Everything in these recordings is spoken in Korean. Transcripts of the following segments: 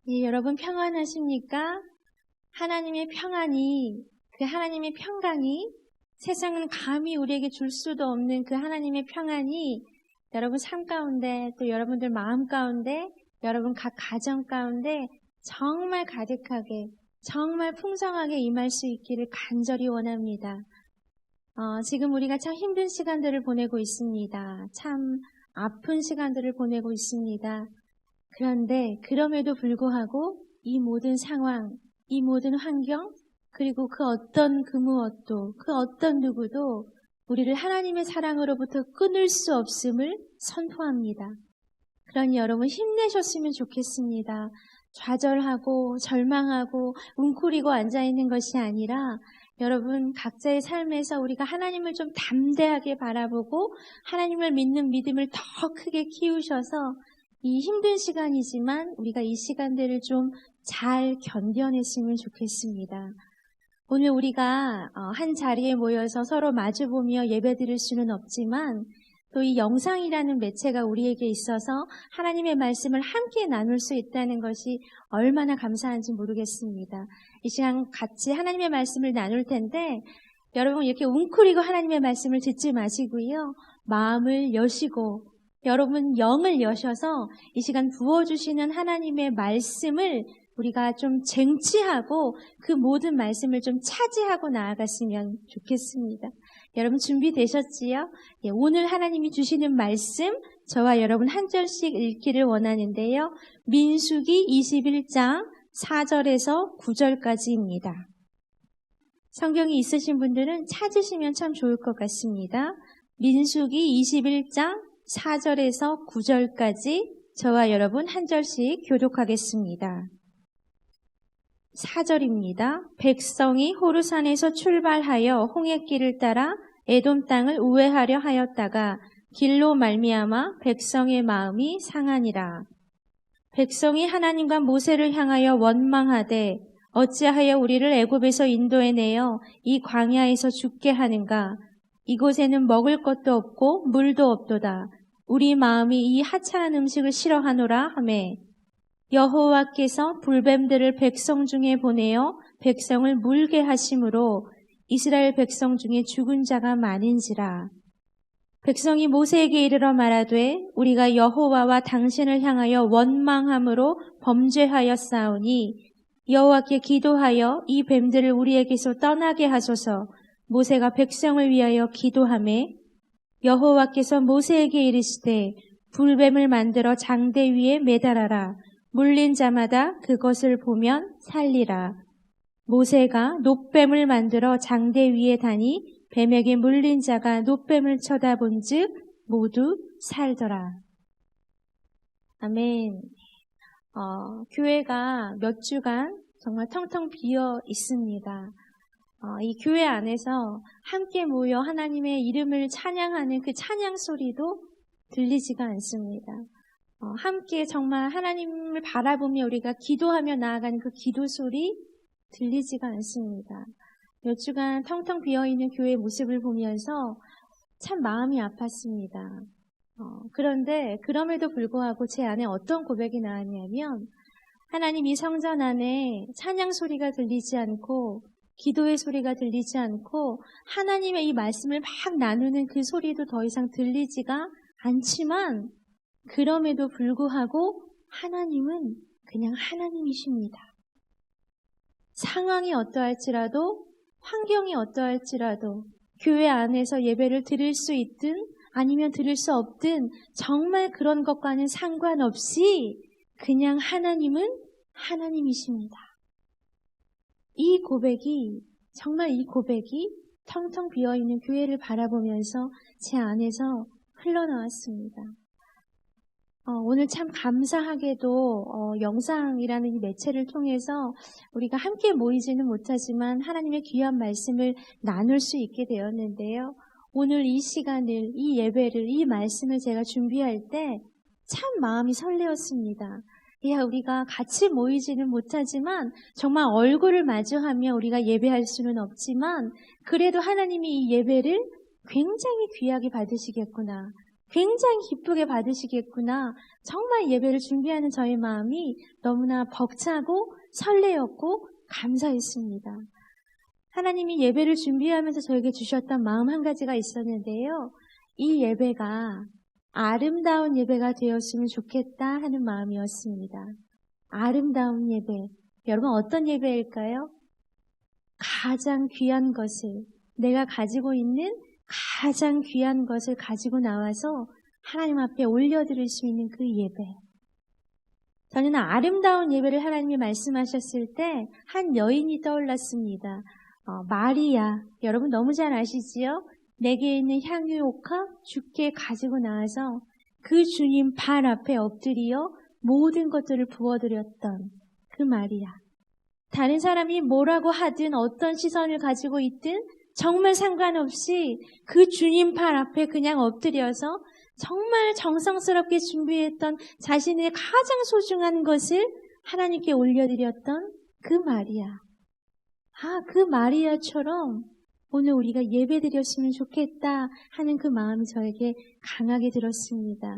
예, 여러분 평안하십니까? 하나님의 평안이, 그 하나님의 평강이 세상은 감히 우리에게 줄 수도 없는 그 하나님의 평안이 여러분 삶 가운데 또 여러분들 마음 가운데 여러분 각 가정 가운데 정말 가득하게 정말 풍성하게 임할 수 있기를 간절히 원합니다. 지금 우리가 참 힘든 시간들을 보내고 있습니다. 참 아픈 시간들을 보내고 있습니다. 그런데 그럼에도 불구하고 이 모든 상황, 이 모든 환경, 그리고 그 어떤 그 무엇도, 그 어떤 누구도 우리를 하나님의 사랑으로부터 끊을 수 없음을 선포합니다. 그러니 여러분 힘내셨으면 좋겠습니다. 좌절하고 절망하고 웅크리고 앉아있는 것이 아니라 여러분 각자의 삶에서 우리가 하나님을 좀 담대하게 바라보고 하나님을 믿는 믿음을 더 크게 키우셔서 이 힘든 시간이지만 우리가 이 시간들을 좀 잘 견뎌냈으면 좋겠습니다. 오늘 우리가 한 자리에 모여서 서로 마주보며 예배드릴 수는 없지만 또 이 영상이라는 매체가 우리에게 있어서 하나님의 말씀을 함께 나눌 수 있다는 것이 얼마나 감사한지 모르겠습니다. 이 시간 같이 하나님의 말씀을 나눌 텐데 여러분 이렇게 웅크리고 하나님의 말씀을 듣지 마시고요. 마음을 여시고 여러분 영을 여셔서 이 시간 부어주시는 하나님의 말씀을 우리가 좀 쟁취하고 그 모든 말씀을 좀 차지하고 나아갔으면 좋겠습니다. 여러분 준비되셨지요? 예, 오늘 하나님이 주시는 말씀 저와 여러분 한 절씩 읽기를 원하는데요. 민수기 21장 4절에서 9절까지입니다. 성경이 있으신 분들은 찾으시면 참 좋을 것 같습니다. 민수기 21장 4절에서 9절까지 저와 여러분 한 절씩 교독하겠습니다. 4절입니다. 백성이 호르산에서 출발하여 홍해길을 따라 에돔 땅을 우회하려 하였다가 길로 말미암아 백성의 마음이 상하니라. 백성이 하나님과 모세를 향하여 원망하되 어찌하여 우리를 애굽에서 인도해내어 이 광야에서 죽게 하는가? 이곳에는 먹을 것도 없고 물도 없도다. 우리 마음이 이 하찮은 음식을 싫어하노라 하매 여호와께서 불뱀들을 백성 중에 보내어 백성을 물게 하심으로 이스라엘 백성 중에 죽은 자가 많은지라. 백성이 모세에게 이르러 말하되 우리가 여호와와 당신을 향하여 원망함으로 범죄하였사오니 여호와께 기도하여 이 뱀들을 우리에게서 떠나게 하소서. 모세가 백성을 위하여 기도하매 여호와께서 모세에게 이르시되 불뱀을 만들어 장대 위에 매달아라. 물린 자마다 그것을 보면 살리라. 모세가 놋뱀을 만들어 장대 위에 다니 뱀에게 물린 자가 놋뱀을 쳐다본 즉 모두 살더라. 아멘. 교회가 몇 주간 정말 텅텅 비어 있습니다. 이 교회 안에서 함께 모여 하나님의 이름을 찬양하는 그 찬양 소리도 들리지가 않습니다. 함께 정말 하나님을 바라보며 우리가 기도하며 나아가는 그 기도 소리 들리지가 않습니다. 몇 주간 텅텅 비어있는 교회의 모습을 보면서 참 마음이 아팠습니다. 그런데 그럼에도 불구하고 제 안에 어떤 고백이 나왔냐면 하나님 이 성전 안에 찬양 소리가 들리지 않고 기도의 소리가 들리지 않고 하나님의 이 말씀을 막 나누는 그 소리도 더 이상 들리지가 않지만 그럼에도 불구하고 하나님은 그냥 하나님이십니다. 상황이 어떠할지라도 환경이 어떠할지라도 교회 안에서 예배를 드릴 수 있든 아니면 드릴 수 없든 정말 그런 것과는 상관없이 그냥 하나님은 하나님이십니다. 정말 이 고백이 텅텅 비어있는 교회를 바라보면서 제 안에서 흘러나왔습니다. 오늘 참 감사하게도 영상이라는 이 매체를 통해서 우리가 함께 모이지는 못하지만 하나님의 귀한 말씀을 나눌 수 있게 되었는데요. 오늘 이 시간을, 이 예배를, 이 말씀을 제가 준비할 때 참 마음이 설레었습니다. 우리가 같이 모이지는 못하지만 정말 얼굴을 마주하며 우리가 예배할 수는 없지만 그래도 하나님이 이 예배를 굉장히 귀하게 받으시겠구나. 굉장히 기쁘게 받으시겠구나. 정말 예배를 준비하는 저의 마음이 너무나 벅차고 설레었고 감사했습니다. 하나님이 예배를 준비하면서 저에게 주셨던 마음 한 가지가 있었는데요. 이 예배가 아름다운 예배가 되었으면 좋겠다 하는 마음이었습니다. 아름다운 예배. 여러분 어떤 예배일까요? 가장 귀한 것을, 내가 가지고 있는 가장 귀한 것을 가지고 나와서 하나님 앞에 올려드릴 수 있는 그 예배. 저는 아름다운 예배를 하나님이 말씀하셨을 때 한 여인이 떠올랐습니다. 마리아. 여러분 너무 잘 아시지요? 내게 있는 향유옥합 주께 가지고 나와서 그 주님 발 앞에 엎드려 모든 것들을 부어드렸던 그 마리아. 다른 사람이 뭐라고 하든 어떤 시선을 가지고 있든 정말 상관없이 그 주님 발 앞에 그냥 엎드려서 정말 정성스럽게 준비했던 자신의 가장 소중한 것을 하나님께 올려드렸던 그 마리아. 그 마리아처럼 오늘 우리가 예배드렸으면 좋겠다 하는 그 마음이 저에게 강하게 들었습니다.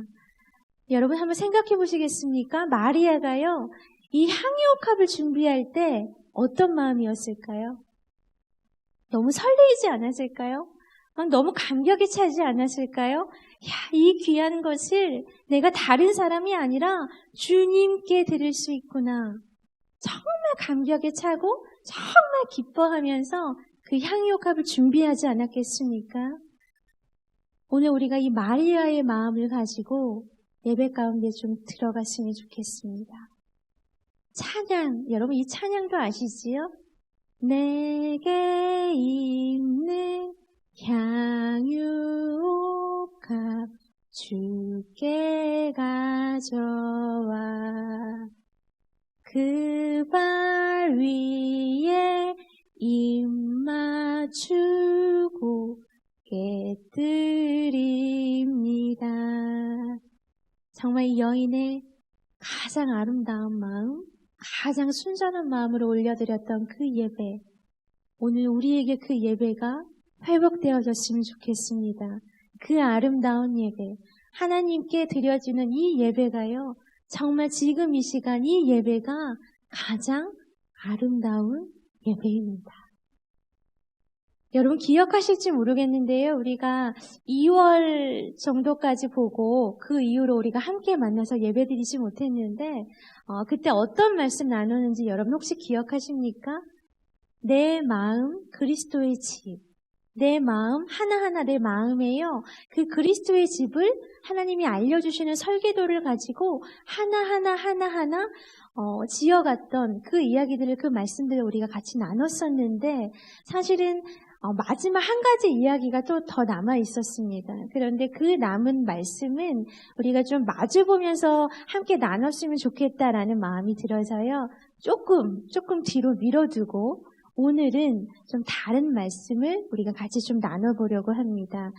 여러분 한번 생각해 보시겠습니까? 마리아가요, 이 향유옥합을 준비할 때 어떤 마음이었을까요? 너무 설레이지 않았을까요? 너무 감격에 차지 않았을까요? 이 귀한 것을 내가 다른 사람이 아니라 주님께 드릴 수 있구나. 정말 감격에 차고 정말 기뻐하면서 그 향유옥합을 준비하지 않았겠습니까? 오늘 우리가 이 마리아의 마음을 가지고 예배 가운데 좀 들어갔으면 좋겠습니다. 찬양, 여러분 이 찬양도 아시지요? 내게 있는 향유옥합 주께 가져와 그 발 위에 입 맞추고 깨뜨립니다. 정말 이 여인의 가장 아름다운 마음, 가장 순전한 마음으로 올려드렸던 그 예배, 오늘 우리에게 그 예배가 회복되어졌으면 좋겠습니다. 그 아름다운 예배, 하나님께 드려지는 이 예배가요, 정말 지금 이 시간 이 예배가 가장 아름다운 예배입니다. 여러분 기억하실지 모르겠는데요. 우리가 2월 정도까지 보고 그 이후로 우리가 함께 만나서 예배드리지 못했는데 그때 어떤 말씀 나누는지 여러분 혹시 기억하십니까? 내 마음 그리스도의 집. 내 마음 하나하나 내 마음에요. 그 그리스도의 집을 하나님이 알려주시는 설계도를 가지고 하나하나 지어갔던 그 이야기들을 그 말씀들을 우리가 같이 나눴었는데 사실은 마지막 한 가지 이야기가 또 더 남아 있었습니다. 그런데 그 남은 말씀은 우리가 좀 마주보면서 함께 나눴으면 좋겠다라는 마음이 들어서요. 조금 뒤로 밀어두고 오늘은 좀 다른 말씀을 우리가 같이 좀 나눠보려고 합니다.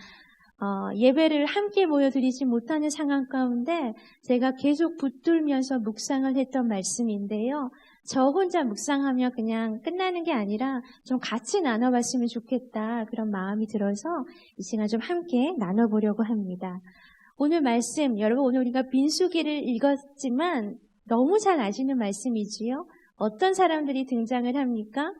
예배를 함께 모여드리지 못하는 상황 가운데 제가 계속 붙들면서 묵상을 했던 말씀인데요. 저 혼자 묵상하며 그냥 끝나는 게 아니라 좀 같이 나눠봤으면 좋겠다 그런 마음이 들어서 이 시간 좀 함께 나눠보려고 합니다. 오늘 말씀, 여러분 오늘 우리가 민수기를 읽었지만 너무 잘 아시는 말씀이지요. 어떤 사람들이 등장을 합니까?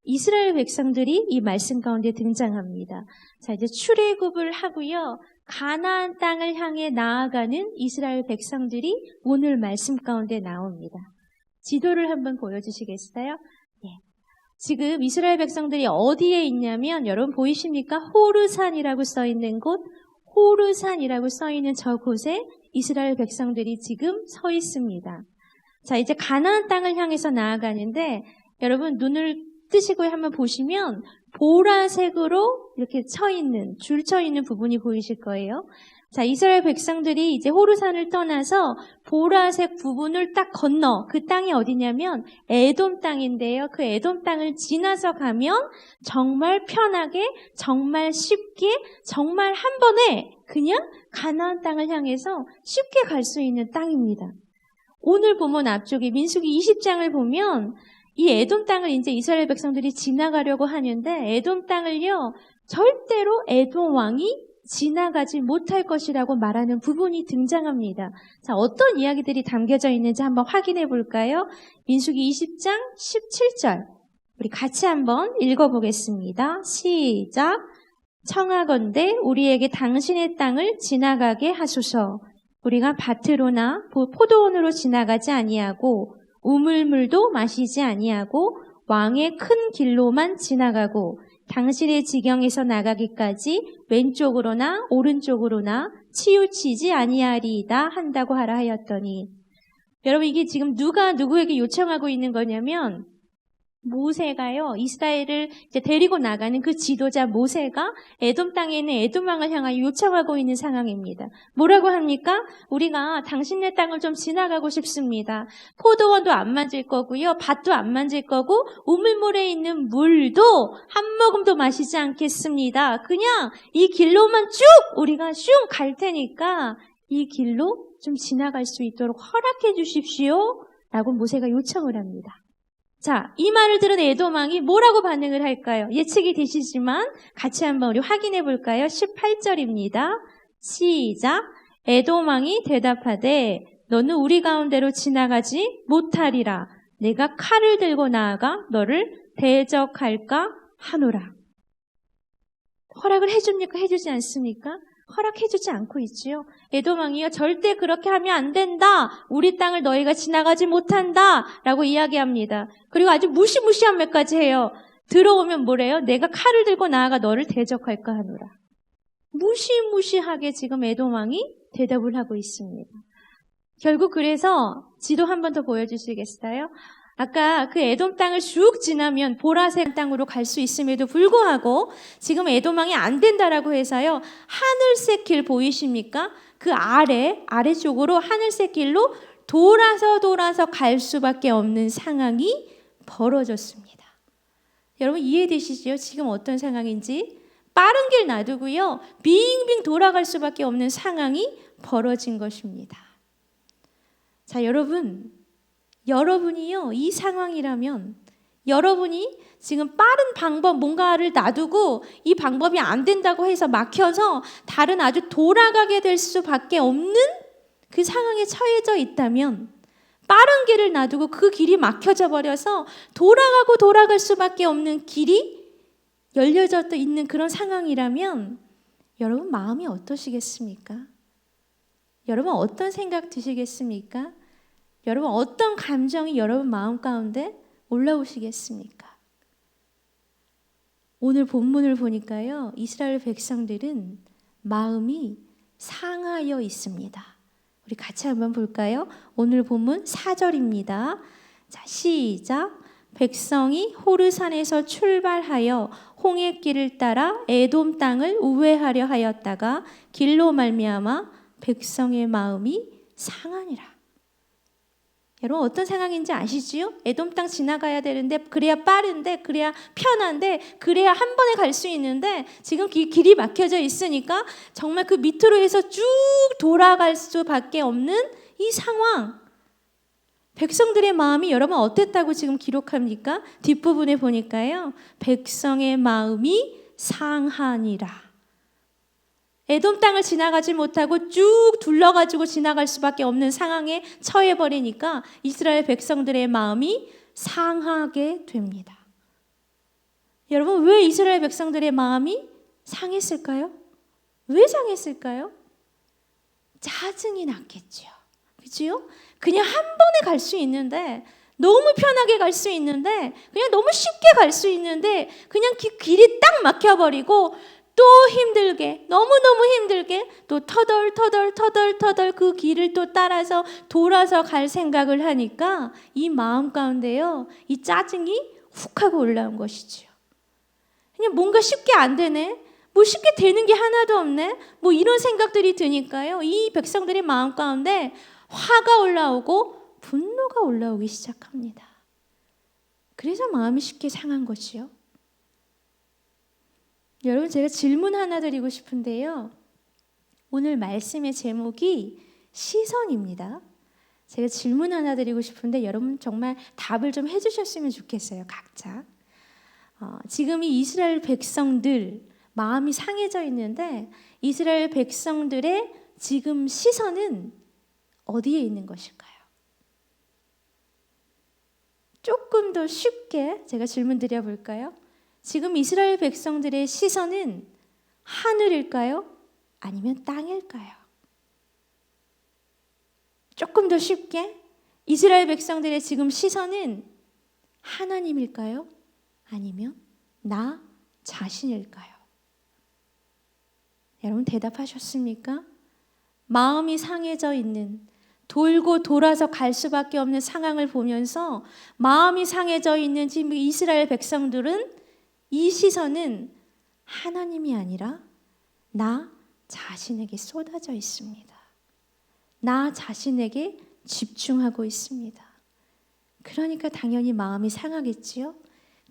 이스라엘 백성들이 이 말씀 가운데 등장합니다. 자, 이제 출애굽을 하고요. 가나안 땅을 향해 나아가는 이스라엘 백성들이 오늘 말씀 가운데 나옵니다. 지도를 한번 보여주시겠어요? 예. 지금 이스라엘 백성들이 어디에 있냐면 여러분 보이십니까? 호르산이라고 써있는 곳, 호르산이라고 써있는 저곳에 이스라엘 백성들이 지금 서 있습니다. 자, 이제 가나안 땅을 향해서 나아가는데 여러분 눈을 뜨시고 한번 보시면 보라색으로 이렇게 줄 쳐 있는 부분이 보이실 거예요. 자, 이스라엘 백성들이 이제 호르산을 떠나서 보라색 부분을 딱 건너 그 땅이 어디냐면 에돔 땅인데요. 그 에돔 땅을 지나서 가면 정말 편하게, 정말 쉽게, 정말 한 번에 그냥 가나안 땅을 향해서 쉽게 갈 수 있는 땅입니다. 오늘 보면 앞쪽에 민수기 20장을 보면 이 에돔 땅을 이제 이스라엘 백성들이 지나가려고 하는데 에돔 땅을요 절대로 에돔 왕이 지나가지 못할 것이라고 말하는 부분이 등장합니다. 자, 어떤 이야기들이 담겨져 있는지 한번 확인해 볼까요? 민수기 20장 17절. 우리 같이 한번 읽어보겠습니다. 시작. 청하건대 우리에게 당신의 땅을 지나가게 하소서. 우리가 밭으로나 포도원으로 지나가지 아니하고 우물물도 마시지 아니하고 왕의 큰 길로만 지나가고 당신의 지경에서 나가기까지 왼쪽으로나 오른쪽으로나 치우치지 아니하리이다 한다고 하라 하였더니, 여러분 이게 지금 누가 누구에게 요청하고 있는 거냐면, 모세가요, 이스라엘을 이제 데리고 나가는 그 지도자 모세가 에돔 땅에 있는 에돔 왕을 향하여 요청하고 있는 상황입니다. 뭐라고 합니까? 우리가 당신네 땅을 좀 지나가고 싶습니다. 포도원도 안 만질 거고요, 밭도 안 만질 거고, 우물물에 있는 물도 한 모금도 마시지 않겠습니다. 그냥 이 길로만 쭉 우리가 슝 갈 테니까 이 길로 좀 지나갈 수 있도록 허락해 주십시오 라고 모세가 요청을 합니다. 자, 이 말을 들은 에돔 왕이 뭐라고 반응을 할까요? 예측이 되시지만 같이 한번 우리 확인해 볼까요? 18절입니다. 시작. 에돔 왕이 대답하되 너는 우리 가운데로 지나가지 못하리라. 내가 칼을 들고 나아가 너를 대적할까 하노라. 허락을 해줍니까? 해주지 않습니까? 허락해주지 않고 있지요. 에돔 왕이요, 절대 그렇게 하면 안 된다. 우리 땅을 너희가 지나가지 못한다. 라고 이야기합니다. 그리고 아주 무시무시한 말까지 해요. 들어오면 뭐래요? 내가 칼을 들고 나아가 너를 대적할까 하노라. 무시무시하게 지금 에돔 왕이 대답을 하고 있습니다. 결국 그래서 지도 한 번 더 보여주시겠어요? 아까 그 에돔 땅을 쭉 지나면 보라색 땅으로 갈 수 있음에도 불구하고 지금 에돔 왕이 안 된다라고 해서요, 하늘색 길 보이십니까? 그 아래쪽으로 하늘색 길로 돌아서 갈 수밖에 없는 상황이 벌어졌습니다. 여러분 이해되시죠? 지금 어떤 상황인지? 빠른 길 놔두고요, 빙빙 돌아갈 수밖에 없는 상황이 벌어진 것입니다. 자, 여러분이요, 이 상황이라면 여러분이 지금 빠른 방법 뭔가를 놔두고 이 방법이 안 된다고 해서 막혀서 다른 아주 돌아가게 될 수밖에 없는 그 상황에 처해져 있다면, 빠른 길을 놔두고 그 길이 막혀져 버려서 돌아갈 수밖에 없는 길이 열려져 있는 그런 상황이라면 여러분 마음이 어떠시겠습니까? 여러분 어떤 생각 드시겠습니까? 여러분 어떤 감정이 여러분 마음 가운데 올라오시겠습니까? 오늘 본문을 보니까요, 이스라엘 백성들은 마음이 상하여 있습니다. 우리 같이 한번 볼까요? 오늘 본문 4절입니다. 자, 시작. 백성이 호르산에서 출발하여 홍해길을 따라 에돔 땅을 우회하려 하였다가 길로 말미암아 백성의 마음이 상하니라. 여러분 어떤 상황인지 아시지요? 에돔 땅 지나가야 되는데, 그래야 빠른데, 그래야 편한데, 그래야 한 번에 갈 수 있는데 지금 길이 막혀져 있으니까 정말 그 밑으로 해서 쭉 돌아갈 수밖에 없는 이 상황. 백성들의 마음이 여러분 어땠다고 지금 기록합니까? 뒷부분에 보니까요, 백성의 마음이 상하니라. 에돔 땅을 지나가지 못하고 쭉 둘러가지고 지나갈 수밖에 없는 상황에 처해버리니까 이스라엘 백성들의 마음이 상하게 됩니다. 여러분 왜 이스라엘 백성들의 마음이 상했을까요? 왜 상했을까요? 짜증이 났겠죠. 그렇죠? 그냥 한 번에 갈 수 있는데, 너무 편하게 갈 수 있는데, 그냥 너무 쉽게 갈 수 있는데 그냥 길이 딱 막혀버리고 또 힘들게, 너무너무 힘들게 또 터덜 그 길을 또 따라서 돌아서 갈 생각을 하니까 이 마음 가운데요, 이 짜증이 훅 하고 올라온 것이죠. 그냥 뭔가 쉽게 안 되네, 뭐 쉽게 되는 게 하나도 없네, 뭐 이런 생각들이 드니까요, 이 백성들의 마음 가운데 화가 올라오고 분노가 올라오기 시작합니다. 그래서 마음이 쉽게 상한 것이요. 여러분 제가 질문 하나 드리고 싶은데요, 오늘 말씀의 제목이 시선입니다. 제가 질문 하나 드리고 싶은데 여러분 정말 답을 좀 해주셨으면 좋겠어요. 각자 지금 이 이스라엘 백성들 마음이 상해져 있는데 이스라엘 백성들의 지금 시선은 어디에 있는 것일까요? 조금 더 쉽게 제가 질문 드려볼까요? 지금 이스라엘 백성들의 시선은 하늘일까요? 아니면 땅일까요? 조금 더 쉽게 이스라엘 백성들의 지금 시선은 하나님일까요? 아니면 나 자신일까요? 여러분 대답하셨습니까? 마음이 상해져 있는, 돌고 돌아서 갈 수밖에 없는 상황을 보면서 마음이 상해져 있는 지금 이스라엘 백성들은 이 시선은 하나님이 아니라 나 자신에게 쏟아져 있습니다. 나 자신에게 집중하고 있습니다. 그러니까 당연히 마음이 상하겠지요.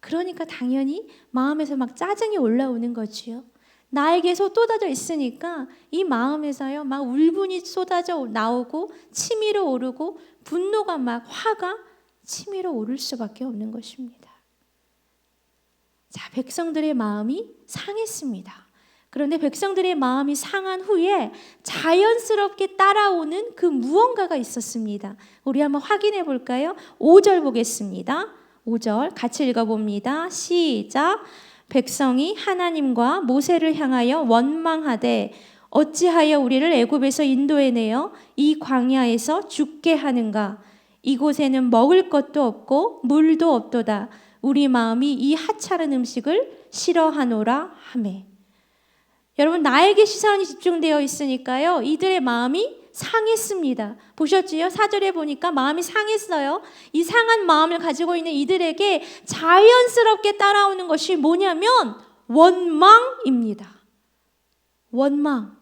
그러니까 당연히 마음에서 막 짜증이 올라오는 거지요. 나에게서 쏟아져 있으니까 이 마음에서요 막 울분이 쏟아져 나오고 치밀어 오르고 분노가 막 화가 치밀어 오를 수밖에 없는 것입니다. 자, 백성들의 마음이 상했습니다. 그런데 백성들의 마음이 상한 후에 자연스럽게 따라오는 그 무언가가 있었습니다. 우리 한번 확인해 볼까요? 5절 보겠습니다. 5절 같이 읽어봅니다. 시작. 백성이 하나님과 모세를 향하여 원망하되 어찌하여 우리를 애굽에서 인도해내어 이 광야에서 죽게 하는가? 이곳에는 먹을 것도 없고 물도 없도다. 우리 마음이 이 하찮은 음식을 싫어하노라 하매. 여러분 나에게 시선이 집중되어 있으니까요 이들의 마음이 상했습니다. 보셨지요? 4절에 보니까 마음이 상했어요. 이 상한 마음을 가지고 있는 이들에게 자연스럽게 따라오는 것이 뭐냐면 원망입니다. 원망,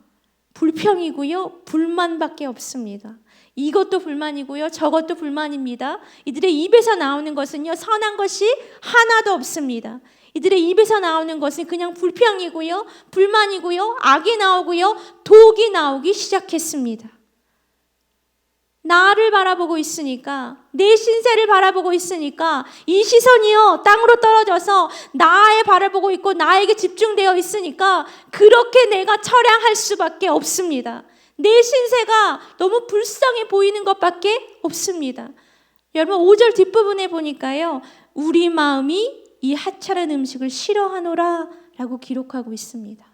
불평이고요, 불만밖에 없습니다. 이것도 불만이고요, 저것도 불만입니다. 이들의 입에서 나오는 것은요, 선한 것이 하나도 없습니다. 이들의 입에서 나오는 것은 그냥 불평이고요, 불만이고요, 악이 나오고요, 독이 나오기 시작했습니다. 나를 바라보고 있으니까, 내 신세를 바라보고 있으니까 이 시선이요 땅으로 떨어져서 나에 바라보고 있고 나에게 집중되어 있으니까 그렇게 내가 처량할 수밖에 없습니다. 내 신세가 너무 불쌍해 보이는 것밖에 없습니다. 여러분 5절 뒷부분에 보니까요 우리 마음이 이 하찮은 음식을 싫어하노라 라고 기록하고 있습니다.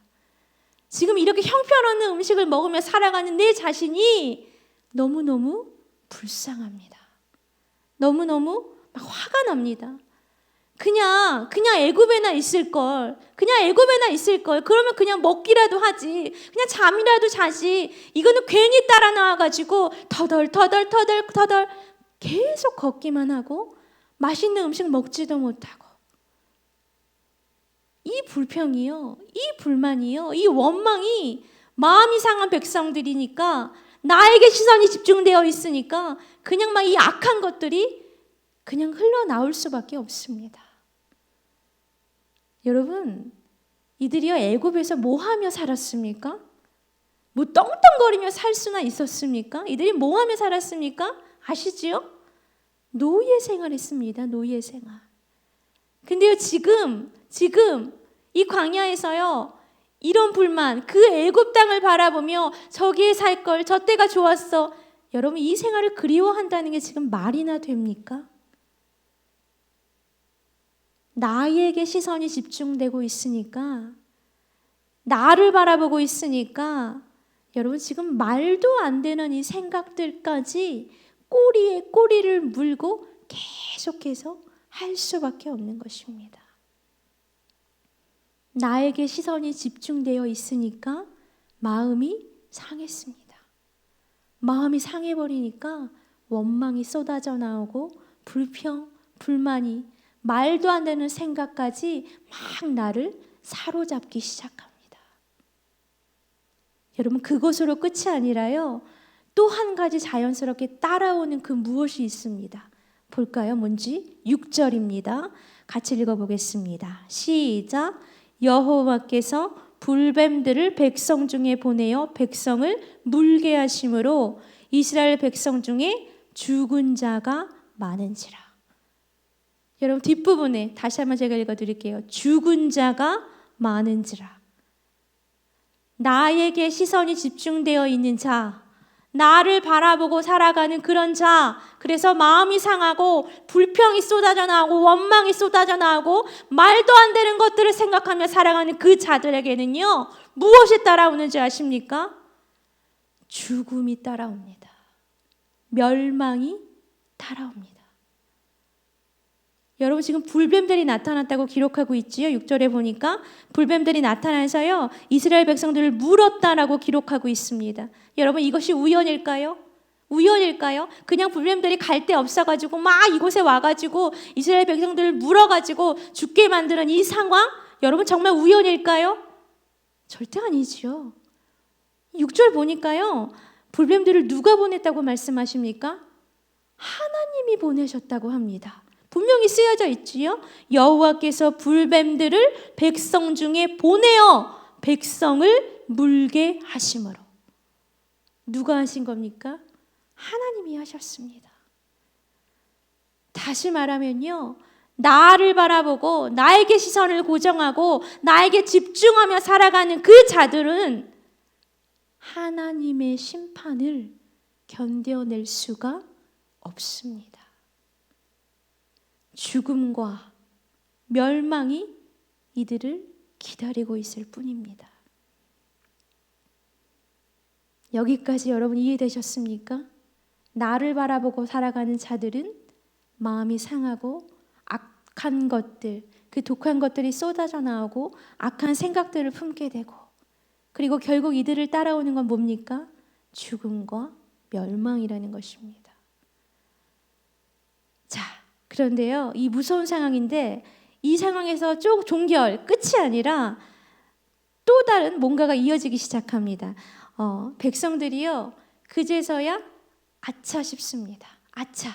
지금 이렇게 형편없는 음식을 먹으며 살아가는 내 자신이 너무너무 불쌍합니다. 너무너무 막 화가 납니다. 그냥 애굽에나 있을 걸. 그러면 그냥 먹기라도 하지. 그냥 잠이라도 자지. 이거는 괜히 따라 나와가지고 터덜 계속 걷기만 하고 맛있는 음식 먹지도 못하고. 이 불평이요, 이 불만이요, 이 원망이 마음이 상한 백성들이니까 나에게 시선이 집중되어 있으니까 그냥 막 이 악한 것들이 그냥 흘러나올 수밖에 없습니다. 여러분, 이들이요 애굽에서 뭐 하며 살았습니까? 뭐 떵떵거리며 살 수나 있었습니까? 이들이 뭐 하며 살았습니까? 아시지요? 노예 생활했습니다. 노예 생활. 근데요 지금 이 광야에서요 이런 불만, 그 애굽 땅을 바라보며 저기에 살 걸, 저 때가 좋았어. 여러분 이 생활을 그리워한다는 게 지금 말이나 됩니까? 나에게 시선이 집중되고 있으니까, 나를 바라보고 있으니까 여러분 지금 말도 안 되는 이 생각들까지 꼬리에 꼬리를 물고 계속해서 할 수밖에 없는 것입니다. 나에게 시선이 집중되어 있으니까 마음이 상했습니다. 마음이 상해버리니까 원망이 쏟아져 나오고 불평, 불만이, 말도 안 되는 생각까지 막 나를 사로잡기 시작합니다. 여러분 그것으로 끝이 아니라요 또 한 가지 자연스럽게 따라오는 그 무엇이 있습니다. 볼까요? 뭔지? 6절입니다. 같이 읽어보겠습니다. 시작. 여호와께서 불뱀들을 백성 중에 보내어 백성을 물게 하심으로 이스라엘 백성 중에 죽은 자가 많은지라. 여러분 뒷부분에 다시 한번 제가 읽어드릴게요. 죽은 자가 많은지라. 나에게 시선이 집중되어 있는 자, 나를 바라보고 살아가는 그런 자, 그래서 마음이 상하고 불평이 쏟아져 나오고 원망이 쏟아져 나오고 말도 안 되는 것들을 생각하며 살아가는 그 자들에게는요, 무엇이 따라오는지 아십니까? 죽음이 따라옵니다. 멸망이 따라옵니다. 여러분, 지금 불뱀들이 나타났다고 기록하고 있지요. 6절에 보니까 불뱀들이 나타나서요, 이스라엘 백성들을 물었다라고 기록하고 있습니다. 여러분, 이것이 우연일까요? 우연일까요? 그냥 불뱀들이 갈 데 없어가지고 막 이곳에 와가지고 이스라엘 백성들을 물어가지고 죽게 만드는 이 상황, 여러분 정말 우연일까요? 절대 아니지요. 6절 보니까요, 불뱀들을 누가 보냈다고 말씀하십니까? 하나님이 보내셨다고 합니다. 분명히 쓰여져 있지요. 여호와께서 불뱀들을 백성 중에 보내어 백성을 물게 하심으로. 누가 하신 겁니까? 하나님이 하셨습니다. 다시 말하면요, 나를 바라보고 나에게 시선을 고정하고 나에게 집중하며 살아가는 그 자들은 하나님의 심판을 견뎌낼 수가 없습니다. 죽음과 멸망이 이들을 기다리고 있을 뿐입니다. 여기까지 여러분 이해되셨습니까? 나를 바라보고 살아가는 자들은 마음이 상하고 악한 것들, 그 독한 것들이 쏟아져 나오고 악한 생각들을 품게 되고, 그리고 결국 이들을 따라오는 건 뭡니까? 죽음과 멸망이라는 것입니다. 자, 그런데요, 이 무서운 상황인데 이 상황에서 쭉 종결, 끝이 아니라 또 다른 뭔가가 이어지기 시작합니다. 백성들이요, 그제서야 아차 싶습니다. 아차.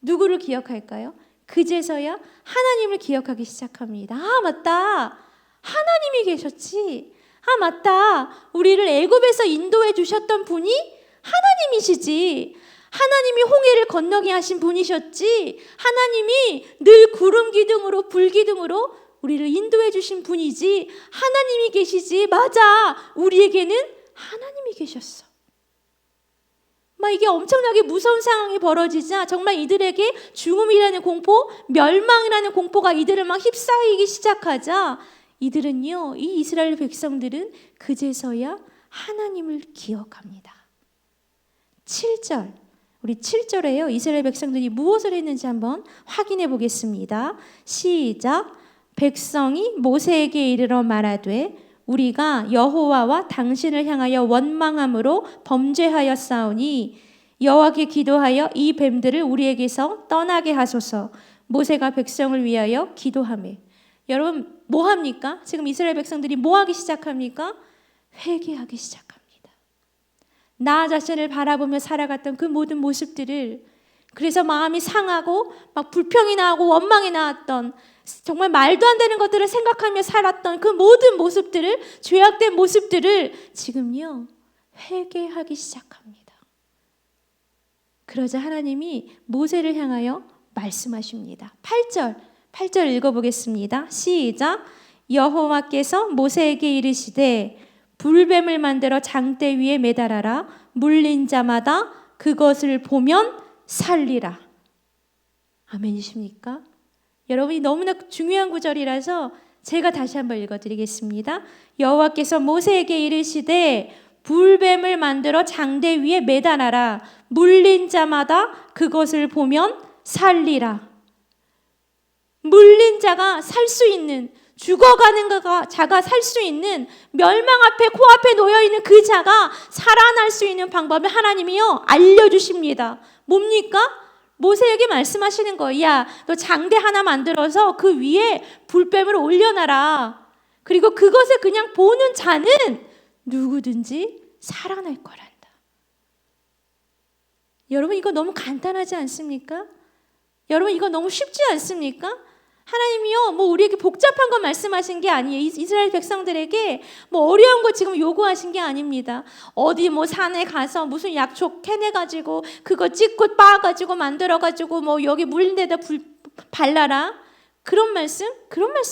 누구를 기억할까요? 그제서야 하나님을 기억하기 시작합니다. 아, 맞다. 하나님이 계셨지. 아, 맞다. 우리를 애굽에서 인도해 주셨던 분이 하나님이시지. 하나님이 홍해를 건너게 하신 분이셨지. 하나님이 늘 구름 기둥으로 불 기둥으로 우리를 인도해 주신 분이지. 하나님이 계시지. 맞아. 우리에게는 하나님이 계셨어. 막 이게 엄청나게 무서운 상황이 벌어지자 정말 이들에게 죽음이라는 공포, 멸망이라는 공포가 이들을 막 휩싸이기 시작하자 이들은요, 이 이스라엘 백성들은 그제서야 하나님을 기억합니다. 7절, 우리 7절에요, 이스라엘 백성들이 무엇을 했는지 한번 확인해 보겠습니다. 시작. 백성이 모세에게 이르러 말하되 우리가 여호와와 당신을 향하여 원망함으로 범죄하였사오니 여호와께 기도하여 이 뱀들을 우리에게서 떠나게 하소서. 모세가 백성을 위하여 기도하매. 여러분, 뭐 합니까? 지금 이스라엘 백성들이 뭐 하기 시작합니까? 회개하기 시작합니다. 나 자신을 바라보며 살아갔던 그 모든 모습들을, 그래서 마음이 상하고 막 불평이 나고 원망이 나왔던, 정말 말도 안 되는 것들을 생각하며 살았던 그 모든 모습들을, 죄악된 모습들을 지금요, 회개하기 시작합니다. 그러자 하나님이 모세를 향하여 말씀하십니다. 8절 읽어보겠습니다. 시작. 여호와께서 모세에게 이르시되 불뱀을 만들어 장대 위에 매달아라. 물린 자마다 그것을 보면 살리라. 아멘이십니까? 여러분이 너무나 중요한 구절이라서 제가 다시 한번 읽어드리겠습니다. 여호와께서 모세에게 이르시되 불뱀을 만들어 장대 위에 매달아라. 물린 자마다 그것을 보면 살리라. 물린 자가 살 수 있는, 죽어가는 자가 살 수 있는, 멸망 앞에 코앞에 놓여있는 그 자가 살아날 수 있는 방법을 하나님이요 알려주십니다. 뭡니까? 모세에게 말씀하시는 거예요. 야, 너 장대 하나 만들어서 그 위에 불뱀을 올려놔라. 그리고 그것을 그냥 보는 자는 누구든지 살아날 거란다. 여러분, 이거 너무 간단하지 않습니까? 여러분, 이거 너무 쉽지 않습니까? 하나님이요, 뭐 우리에게 복잡한 거 말씀하신 게 아니에요. 이스라엘 백성들에게 뭐 어려운 거 지금 요구하신 게 아닙니다. 어디 뭐 산에 가서 무슨 약초 캐내가지고 그거 찍고 빻아가지고 만들어가지고 뭐 여기 물린 데다 불 발라라. 그런 말씀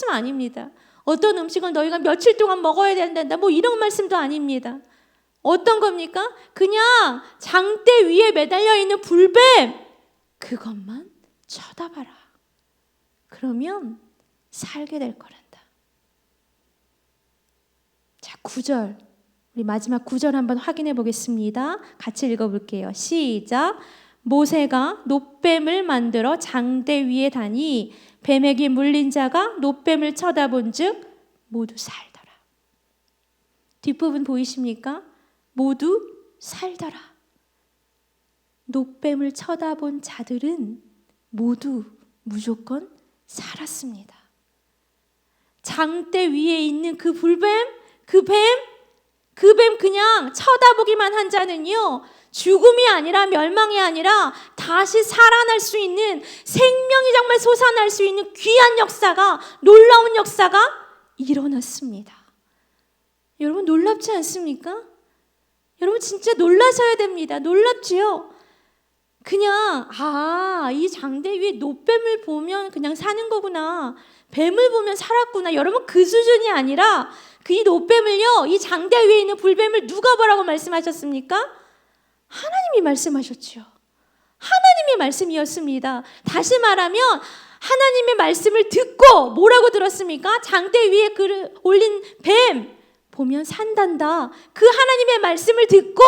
아닙니다. 어떤 음식은 너희가 며칠 동안 먹어야 된다. 뭐 이런 말씀도 아닙니다. 어떤 겁니까? 그냥 장대 위에 매달려 있는 불뱀, 그것만 쳐다봐라. 그러면 살게 될 거란다. 자, 9절. 우리 마지막 9절 한번 확인해 보겠습니다. 같이 읽어볼게요. 시작. 모세가 놋뱀을 만들어 장대 위에 다니 뱀에게 물린 자가 놋뱀을 쳐다본 즉 모두 살더라. 뒷부분 보이십니까? 모두 살더라. 놋뱀을 쳐다본 자들은 모두 무조건 살았습니다. 장대 위에 있는 그 불뱀, 그 뱀 그냥 쳐다보기만 한 자는요, 죽음이 아니라 멸망이 아니라 다시 살아날 수 있는, 생명이 정말 솟아날 수 있는 귀한 역사가, 놀라운 역사가 일어났습니다. 여러분 놀랍지 않습니까? 여러분 진짜 놀라셔야 됩니다. 놀랍지요? 그냥 이 장대 위에 놋뱀을 보면 그냥 사는 거구나, 뱀을 보면 살았구나, 여러분 그 수준이 아니라 이 놋뱀을요, 이 장대 위에 있는 불뱀을 누가 보라고 말씀하셨습니까? 하나님이 말씀하셨죠. 하나님의 말씀이었습니다. 다시 말하면 하나님의 말씀을 듣고 뭐라고 들었습니까? 장대 위에 올린 뱀 보면 산단다. 그 하나님의 말씀을 듣고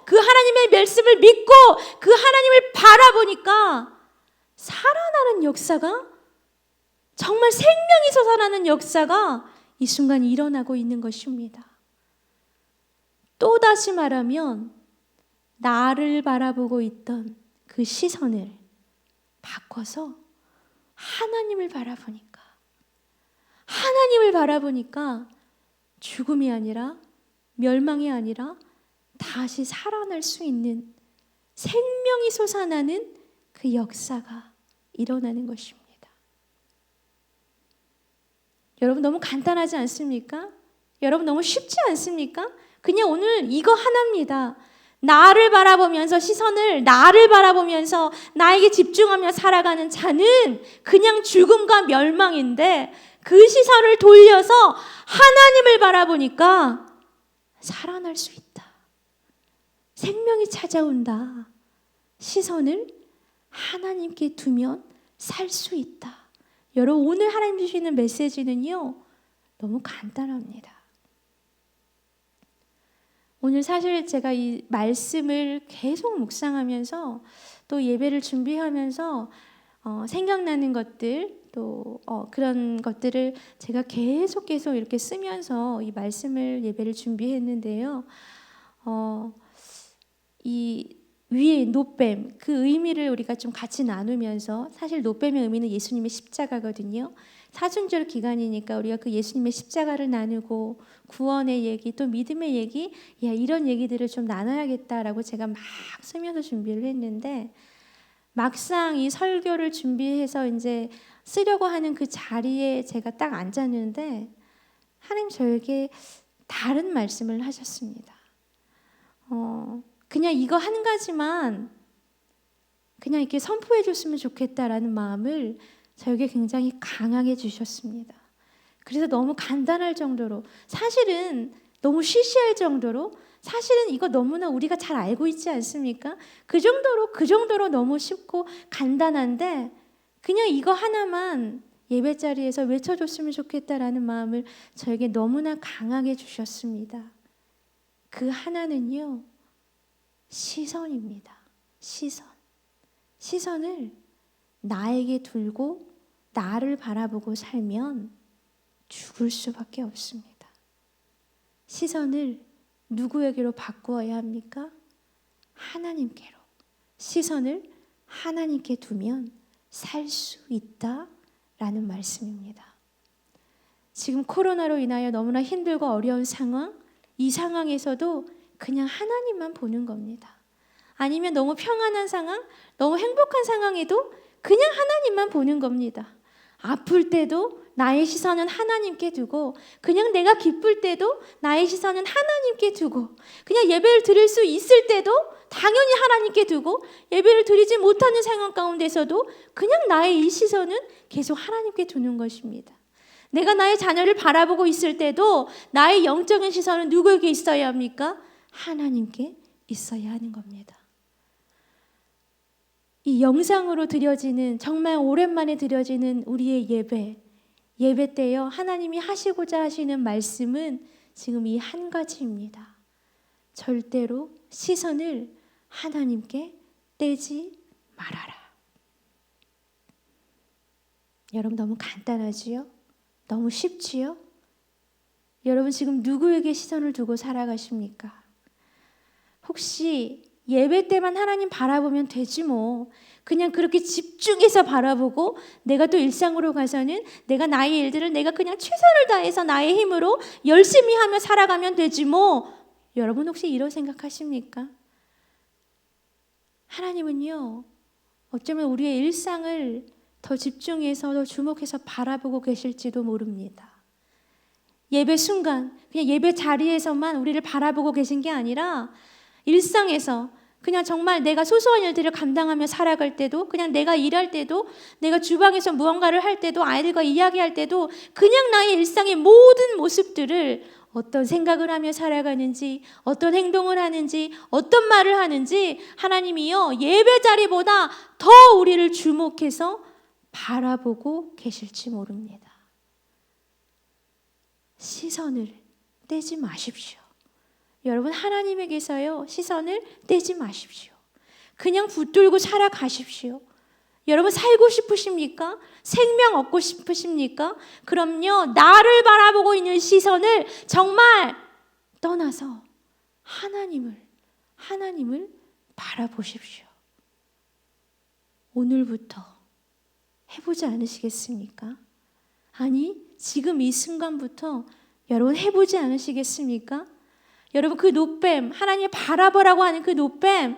그 하나님의 말씀을 믿고 그 하나님을 바라보니까 살아나는 역사가, 정말 생명이 솟아나는 역사가 이 순간 일어나고 있는 것입니다. 또다시 말하면 나를 바라보고 있던 그 시선을 바꿔서 하나님을 바라보니까 죽음이 아니라 멸망이 아니라 다시 살아날 수 있는, 생명이 솟아나는 그 역사가 일어나는 것입니다. 여러분 너무 간단하지 않습니까? 여러분 너무 쉽지 않습니까? 그냥 오늘 이거 하나입니다. 나를 바라보면서, 시선을 나를 바라보면서 나에게 집중하며 살아가는 자는 그냥 죽음과 멸망인데, 그 시선을 돌려서 하나님을 바라보니까 살아날 수 있다. 생명이 찾아온다. 시선을 하나님께 두면 살 수 있다. 여러분 오늘 하나님 주시는 메시지는요, 너무 간단합니다. 오늘 사실 제가 이 말씀을 계속 묵상하면서 또 예배를 준비하면서 생각나는 것들, 또 그런 것들을 제가 계속 이렇게 쓰면서 이 말씀을, 예배를 준비했는데요. 이 위에 놋뱀, 그 의미를 우리가 좀 같이 나누면서, 사실 놋뱀의 의미는 예수님의 십자가거든요. 사순절 기간이니까 우리가 그 예수님의 십자가를 나누고 구원의 얘기, 또 믿음의 얘기, 이런 얘기들을 좀 나눠야겠다라고 제가 막 쓰면서 준비를 했는데, 막상 이 설교를 준비해서 이제 쓰려고 하는 그 자리에 제가 딱 앉았는데 하나님 저에게 다른 말씀을 하셨습니다. 그냥 이거 한 가지만 그냥 이렇게 선포해 줬으면 좋겠다라는 마음을 저에게 굉장히 강하게 주셨습니다. 그래서 너무 간단할 정도로, 사실은 너무 시시할 정도로, 사실은 이거 너무나 우리가 잘 알고 있지 않습니까? 그 정도로 너무 쉽고 간단한데 그냥 이거 하나만 예배 자리에서 외쳐줬으면 좋겠다라는 마음을 저에게 너무나 강하게 주셨습니다. 그 하나는요, 시선입니다. 시선을 나에게 두고 나를 바라보고 살면 죽을 수밖에 없습니다. 시선을 누구에게로 바꾸어야 합니까? 하나님께로. 시선을 하나님께 두면 살 수 있다라는 말씀입니다. 지금 코로나로 인하여 너무나 힘들고 어려운 상황, 이 상황에서도 그냥 하나님만 보는 겁니다. 아니면 너무 평안한 상황, 너무 행복한 상황에도 그냥 하나님만 보는 겁니다. 아플 때도 나의 시선은 하나님께 두고, 그냥 내가 기쁠 때도 나의 시선은 하나님께 두고, 그냥 예배를 드릴 수 있을 때도 당연히 하나님께 두고, 예배를 드리지 못하는 상황 가운데서도 그냥 나의 이 시선은 계속 하나님께 두는 것입니다. 내가 나의 자녀를 바라보고 있을 때도 나의 영적인 시선은 누구에게 있어야 합니까? 하나님께 있어야 하는 겁니다. 이 영상으로 드려지는, 정말 오랜만에 드려지는 우리의 예배 때요, 하나님이 하시고자 하시는 말씀은 지금 이 한 가지입니다. 절대로 시선을 하나님께 떼지 말아라. 여러분, 너무 간단하지요? 너무 쉽지요? 여러분, 지금 누구에게 시선을 두고 살아가십니까? 혹시 예배 때만 하나님 바라보면 되지 뭐, 그냥 그렇게 집중해서 바라보고 내가 또 일상으로 가서는 내가 나의 일들을 내가 그냥 최선을 다해서 나의 힘으로 열심히 하며 살아가면 되지 뭐, 여러분 혹시 이런 생각하십니까? 하나님은요, 어쩌면 우리의 일상을 더 집중해서 더 주목해서 바라보고 계실지도 모릅니다. 예배 순간, 그냥 예배 자리에서만 우리를 바라보고 계신 게 아니라 일상에서 그냥 정말 내가 소소한 일들을 감당하며 살아갈 때도, 그냥 내가 일할 때도, 내가 주방에서 무언가를 할 때도, 아이들과 이야기할 때도, 그냥 나의 일상의 모든 모습들을 어떤 생각을 하며 살아가는지, 어떤 행동을 하는지, 어떤 말을 하는지 하나님이요, 예배 자리보다 더 우리를 주목해서 바라보고 계실지 모릅니다. 시선을 떼지 마십시오. 여러분, 하나님에게서요, 시선을 떼지 마십시오. 그냥 붙들고 살아가십시오. 여러분, 살고 싶으십니까? 생명 얻고 싶으십니까? 그럼요, 나를 바라보고 있는 시선을 정말 떠나서 하나님을 바라보십시오. 오늘부터 해보지 않으시겠습니까? 아니, 지금 이 순간부터 여러분 해보지 않으시겠습니까? 여러분, 그 노뱀, 하나님 바라보라고 하는 그 노뱀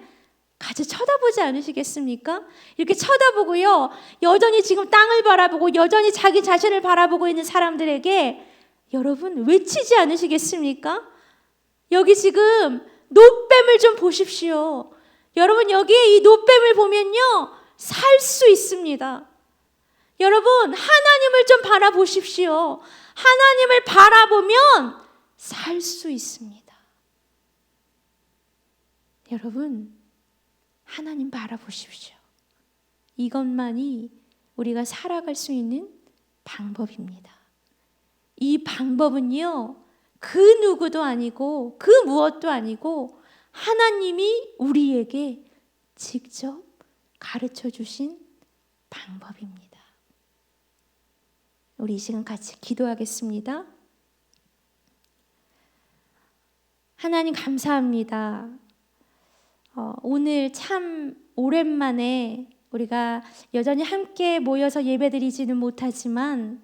같이 쳐다보지 않으시겠습니까? 이렇게 쳐다보고요, 여전히 지금 땅을 바라보고 여전히 자기 자신을 바라보고 있는 사람들에게 여러분 외치지 않으시겠습니까? 여기 지금 노뱀을 좀 보십시오. 여러분, 여기에 이 노뱀을 보면요, 살 수 있습니다. 여러분, 하나님을 좀 바라보십시오. 하나님을 바라보면 살 수 있습니다. 여러분, 하나님 바라보십시오. 이것만이 우리가 살아갈 수 있는 방법입니다. 이 방법은요, 그 누구도 아니고 그 무엇도 아니고 하나님이 우리에게 직접 가르쳐 주신 방법입니다. 우리 이 시간 같이 기도하겠습니다. 하나님, 감사합니다. 오늘 참 오랜만에 우리가 여전히 함께 모여서 예배드리지는 못하지만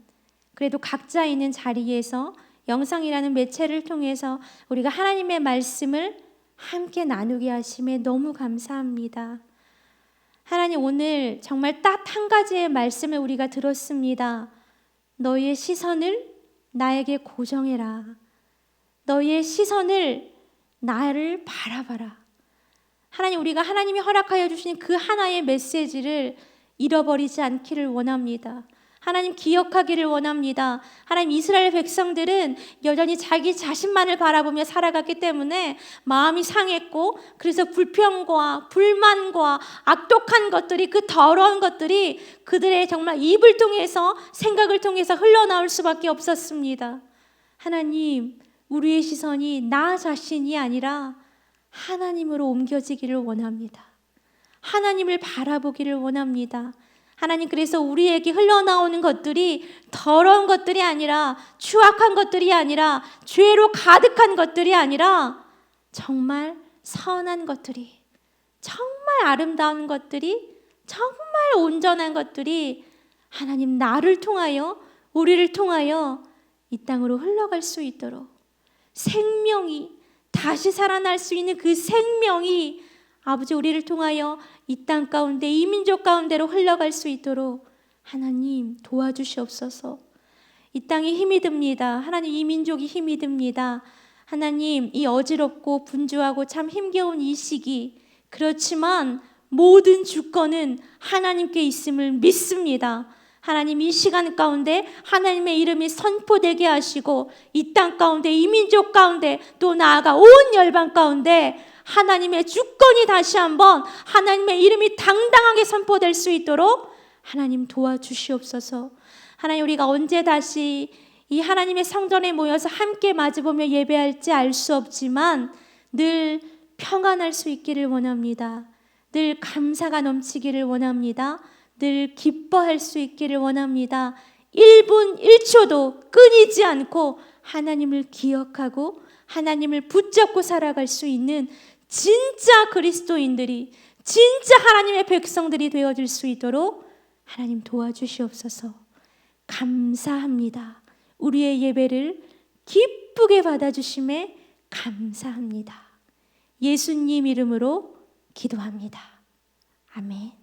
그래도 각자 있는 자리에서 영상이라는 매체를 통해서 우리가 하나님의 말씀을 함께 나누게 하심에 너무 감사합니다. 하나님, 오늘 정말 딱 한 가지의 말씀을 우리가 들었습니다. 너희의 시선을 나에게 고정해라. 너희의 시선을 나를 바라봐라. 하나님, 우리가 하나님이 허락하여 주신 그 하나의 메시지를 잃어버리지 않기를 원합니다. 하나님, 기억하기를 원합니다. 하나님, 이스라엘 백성들은 여전히 자기 자신만을 바라보며 살아갔기 때문에 마음이 상했고, 그래서 불평과 불만과 악독한 것들이, 그 더러운 것들이 그들의 정말 입을 통해서, 생각을 통해서 흘러나올 수밖에 없었습니다. 하나님, 우리의 시선이 나 자신이 아니라 하나님으로 옮겨지기를 원합니다. 하나님을 바라보기를 원합니다. 하나님, 그래서 우리에게 흘러나오는 것들이 더러운 것들이 아니라, 추악한 것들이 아니라, 죄로 가득한 것들이 아니라 정말 선한 것들이, 정말 아름다운 것들이, 정말 온전한 것들이 하나님, 나를 통하여, 우리를 통하여 이 땅으로 흘러갈 수 있도록, 생명이 다시 살아날 수 있는 그 생명이 아버지, 우리를 통하여 이 땅 가운데, 이 민족 가운데로 흘러갈 수 있도록 하나님 도와주시옵소서. 이 땅이 힘이 듭니다. 하나님, 이 민족이 힘이 듭니다. 하나님, 이 어지럽고 분주하고 참 힘겨운 이 시기, 그렇지만 모든 주권은 하나님께 있음을 믿습니다. 하나님 이 시간 가운데 하나님의 이름이 선포되게 하시고 이 땅 가운데 이 민족 가운데 또 나아가 온 열방 가운데 하나님의 주권이 다시 한번 하나님의 이름이 당당하게 선포될 수 있도록 하나님 도와주시옵소서. 하나님 우리가 언제 다시 이 하나님의 성전에 모여서 함께 마주보며 예배할지 알 수 없지만 늘 평안할 수 있기를 원합니다. 늘 감사가 넘치기를 원합니다. 늘 기뻐할 수 있기를 원합니다. 1분 1초도 끊이지 않고 하나님을 기억하고 하나님을 붙잡고 살아갈 수 있는 진짜 그리스도인들이, 진짜 하나님의 백성들이 되어질 수 있도록 하나님 도와주시옵소서. 감사합니다. 우리의 예배를 기쁘게 받아주심에 감사합니다. 예수님 이름으로 기도합니다. 아멘.